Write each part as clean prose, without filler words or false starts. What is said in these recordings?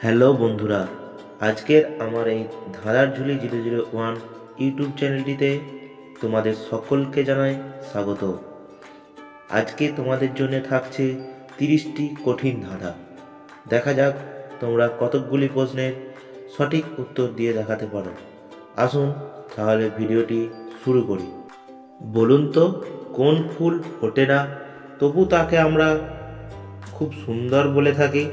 Hello বন্ধুরা, আজকের আমার এই ধাঁধার ঝুলি 001 ইউটিউব চ্যানেলটিতে তোমাদের সকলকে জানাই স্বাগত। আজকে তোমাদের জন্য থাকছে 30টি কঠিন ধাঁধা। দেখা যাক তোমরা কতকগুলি প্রশ্নের সঠিক উত্তর দিয়ে দেখাতে পারো। আসুন তাহলে ভিডিওটি শুরু করি। বলুন তো, কোন ফুল ফোটে না তবু তাকে আমরা খুব সুন্দর বলে থাকি?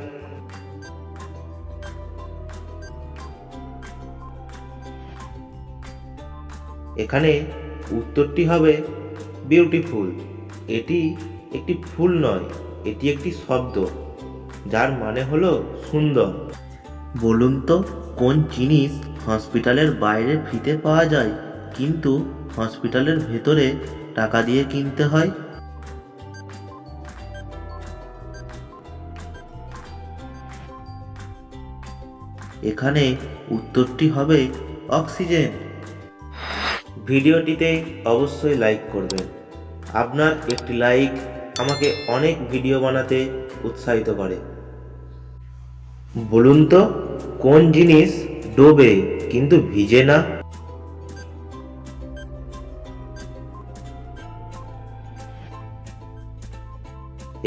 এখানে উত্তরটি হবে বিউটিফুল। এটি একটি ফুল নয়, এটি একটি শব্দ যার মানে হলো সুন্দর। বলুন তো, কোন জিনিস হসপিটালের বাইরে ফ্রিতে পাওয়া যায় কিন্তু হসপিটালের ভেতরে টাকা দিয়ে কিনতে হয়? এখানে উত্তরটি হবে অক্সিজেন। ভিডিওটিতে অবশ্যই লাইক করবেন। আপনার একটি লাইক আমাকে অনেক ভিডিও বানাতে উৎসাহিত করে। বলুন তো, কোন জিনিস ডোবে কিন্তু ভিজে না?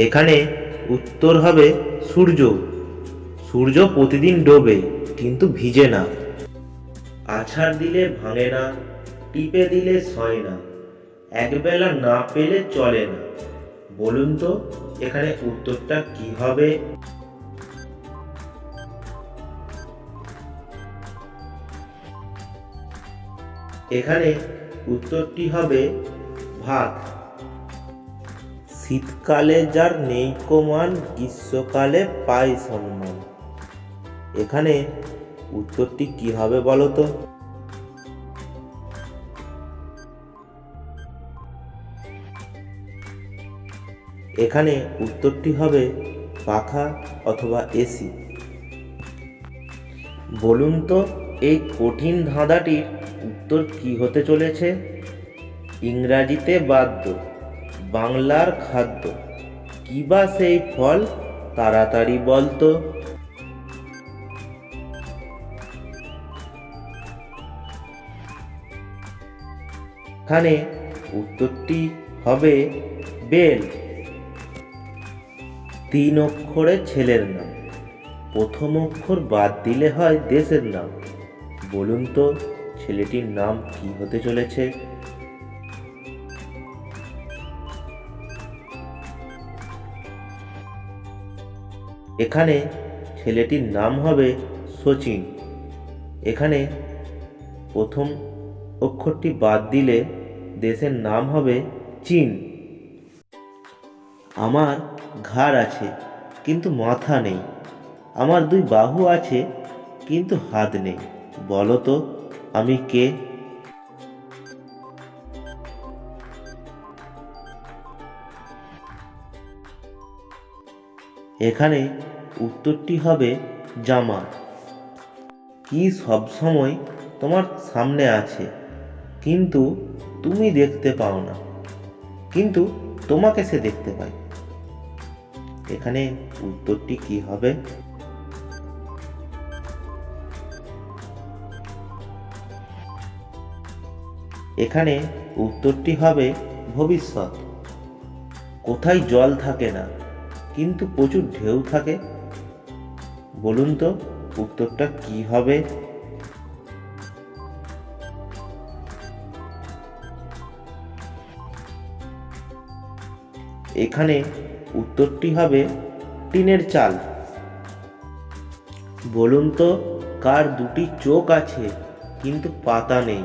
এখানে উত্তর হবে সূর্য। সূর্য প্রতিদিন ডোবে কিন্তু ভিজে না। আছাড় দিলে ভাঙে না, টিপে দিলে সয় না, একবেলা না পেলে চলে না। বলুন তো, এখানে উত্তরটা কি হবে? এখানে উত্তরটি হবে ভাত। শীতকালে যার নেই মান, গ্রীষ্মকালে পায় সম্মান। এখানে উত্তরটি কি হবে বলো তো? এখানে উত্তরটি হবে পাখা অথবা এসি। বলুন তো, এই কঠিন ধাঁধাটির উত্তর কি হতে চলেছে? ইংরাজিতে বাদ্য, বাংলার খাদ্য, কি বা সেই ফল, তাড়াতাড়ি বলতো। এখানে উত্তরটি হবে বেল। 3 অক্ষরে ছেলের নাম, প্রথম অক্ষর বাদ দিলে হয় দেশের নাম। বলুন তো, ছেলেটির নাম কি হতে চলেছে? এখানে ছেলেটির নাম হবে শচীন। এখানে প্রথম অক্ষরটি বাদ দিলে দেশের নাম হবে চীন। আমার ঘাড় আছে কিন্তু মাথা নেই, আমার 2 বাহু আছে কিন্তু হাত নেই। বলো তো আমি কে? এখানে উত্তরটি হবে জামা। কি সব সময় তোমার সামনে আছে কিন্তু তুমি দেখতে পাও না, কিন্তু তোমাকে সে দেখতে পায়। এখানে উত্তরটি কি হবে? এখানে উত্তরটি হবে ভবিষ্যৎ। কোথায় জল থাকে না কিন্তু প্রচুর ঢেউ থাকে? বলুন তো, উত্তরটা কি হবে? এখানে উত্তরটি হবে টিনের চাল। বলুন তো, কার 2টি চোখ আছে কিন্তু পাতা নেই?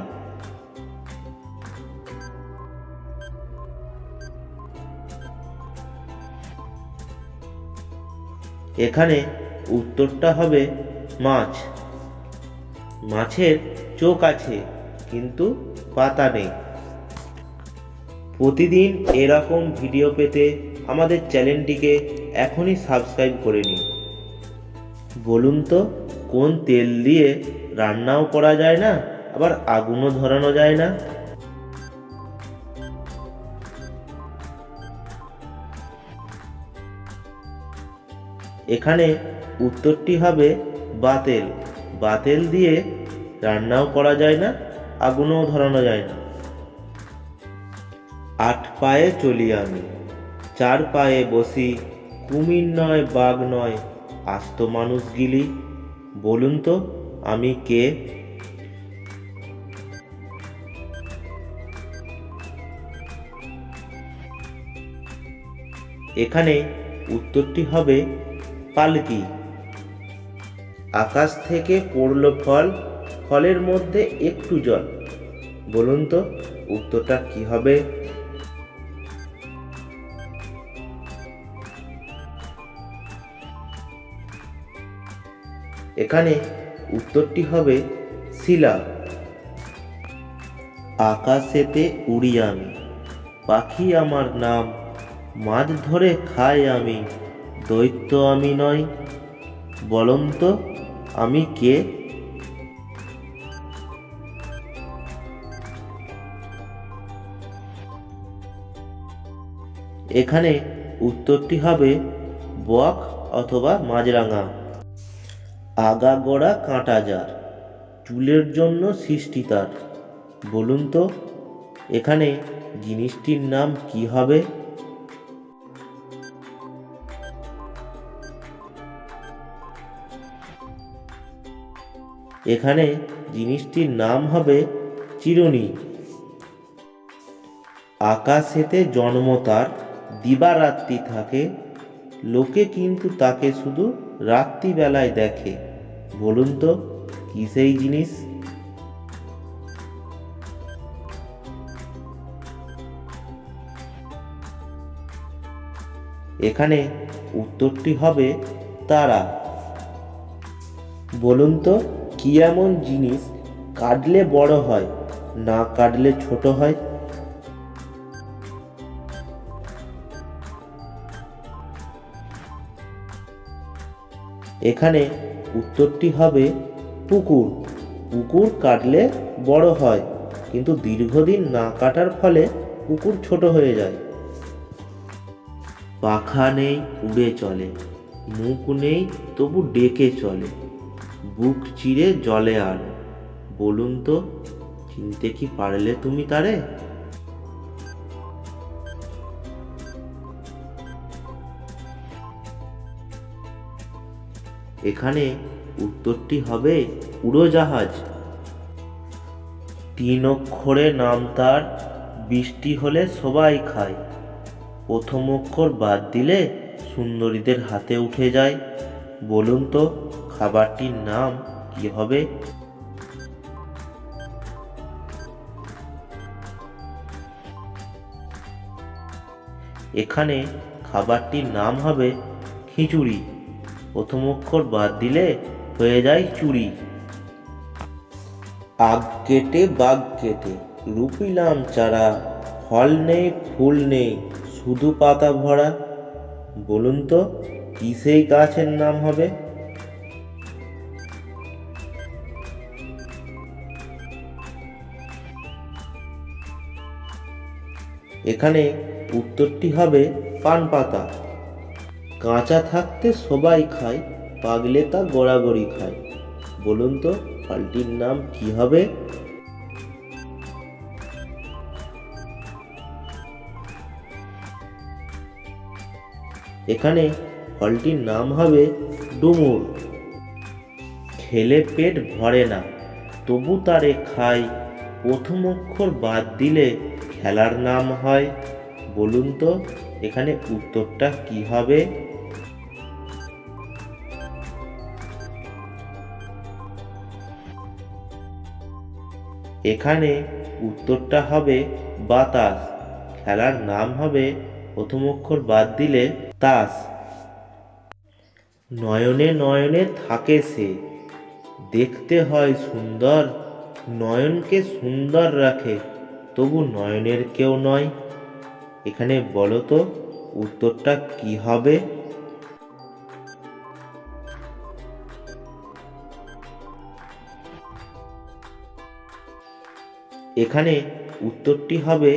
এখানে উত্তরটা হবে মাছ। মাছের চোখ আছে কিন্তু পাতা নেই। প্রতিদিন এরকম ভিডিও পেতে আমাদের চ্যানেলটিকে এখনই সাবস্ক্রাইব করে নিন। বলুন তো, কোন তেল দিয়ে রান্নাও করা যায় না আবার আগুনও ধরানো যায় না? এখানে উত্তরটি হবে বাতেল। বাতেল দিয়ে রান্নাও করা যায় না, আগুনও ধরানো যায় না। 8 পায়ে চলি আমি, 4 পায়ে বসি, কুমির নয় বাঘ নয়, আস্ত মানুষ গিলি। বলুন তো আমি কে? এখানে উত্তরটি হবে পালকি। আকাশ থেকে পড়ল ফল, ফলের মধ্যে একটু জল। বলুন তো উত্তরটা কি হবে? এখানে উত্তরটি হবে শিলা। আকাশেতে উড়ি আমি, পাখি আমার নাম, মাছ ধরে খাই আমি, দৈত্য আমি নই। বলুন তো আমি কে? এখানে উত্তরটি হবে বক অথবা মাছরাঙা। আগাগোড়া কাঁটা যার, চুলের জন্য সৃষ্টি তার। বলুন তো এখানে জিনিসটির নাম কি হবে? এখানে জিনিসটির নাম হবে চিরুনি। আকাশেতে জন্ম তার, দিবারাত্রি থাকে, লোকে কিন্তু তাকে শুধু রাত্রিবেলায় দেখে। বলুন তো কি সেই জিনিস? এখানে উত্তরটি হবে তারা। বলুন তো কি এমন জিনিস কাটলে বড় হয়, না কাটলে ছোট হয়? এখানে উত্তরটি হবে পুকুর। পুকুর কাটলে বড় হয়, কিন্তু দীর্ঘদিন না কাটার ফলে পুকুর ছোট হয়ে যায়। পাখা নেই উড়ে চলে, মুখ নেই তবু ডেকে চলে, বুক চিরে জলে আলো। বলুন তো চিনতে কি পারলে তুমি তারে? এখানে উত্তরটি হবে উড়োজাহাজ। 3 অক্ষরে নাম তার, বৃষ্টি হলে সবাই খায়, প্রথম অক্ষর বাদ দিলে সুন্দরীদের হাতে উঠে যায়। বলুন তো খাবারটির নাম কি হবে? এখানে খাবারটির নাম হবে খিচুড়ি, প্রথম অক্ষর বাদ দিলে হয়ে যায় চুরি। আগ কেটে বাগ কেটে রুপিলাম চারা, ফল নেই ফুল নেই শুধু পাতা ভরা। বলুন তো কি সেই গাছের নাম হবে? এখানে উত্তরটি হবে পান পাতা। কাঁচা থাকতে সবাই খায়, পাগলে তা গড়াগড়ি খায়। বলুন তো ফলটির নাম কি হবে? এখানে ফলটির নাম হবে ডুমুর। খেলে পেট ভরে না তবু তারে খাই, প্রথম অক্ষর বাদ দিলে খেলার নাম হয়। বলুন তো এখানে উত্তরটা কি হবে? এখানে উত্তরটা হবে বাতাস। খেলার নাম হবে প্রথম অক্ষর বাদ দিলে তাস। নয়নে নয়নে থাকে সে, দেখতে হয় সুন্দর, নয়নকে সুন্দর রাখে তবু নয়নের কেউ নয়। এখানে বলো তো উত্তরটা কি হবে? এখানে উত্তরটি হবে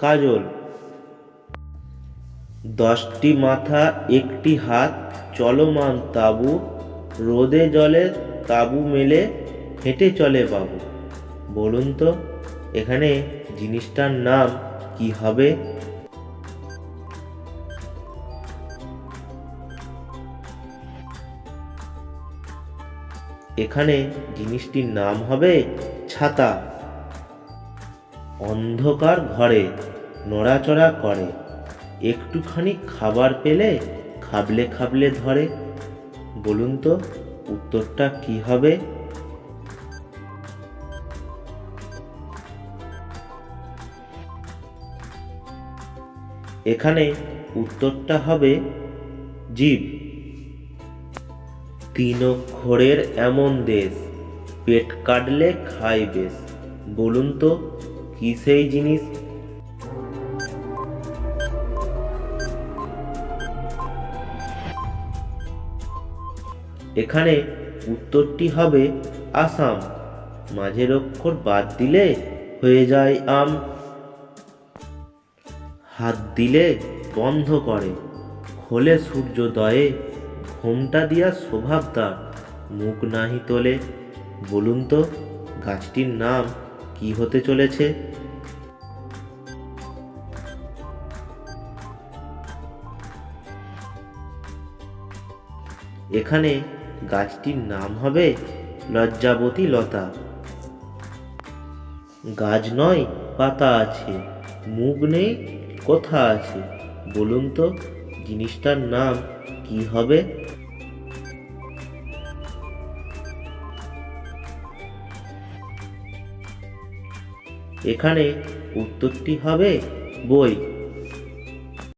কাজল। 10টি মাথা একটি হাত, চলমান তাবু, রোদে জলে তাঁবু মেলে হেঁটে চলে বাবু। বলুন তো এখানে জিনিসটার নাম কি হবে? এখানে জিনিসটির নাম হবে ছাতা। অন্ধকার ঘরে নড়াচড়া করে, একটুখানি খাবার পেলে খাবলে খাবলে ধরে। বলুন তো উত্তরটা কি হবে? এখানে উত্তরটা হবে জীব। 3 অক্ষরের এমন দেশ, পেট কাটলে খায় বেশ। বলুন তো কি সেই জিনিস? এখানে উত্তরটি হবে আসাম। মাঝের অক্ষর বাদ দিলে হয়ে যায় আম। হাত দিলে বন্ধ করে, খোলে সূর্যোদয়ে। ঘোমটা দিয়া স্বভাব তার, মুখ নাহি তোলে। বলুন তো গাছটির নাম কি হতে চলেছে? এখানে গাছটির নাম হবে লজ্জাবতী লতা। গাছ নয় পাতা আছে, মুখ নেই কথা আছে। বলুন তো জিনিসটার নাম কি হবে? এখানে উত্তরটি হবে বই।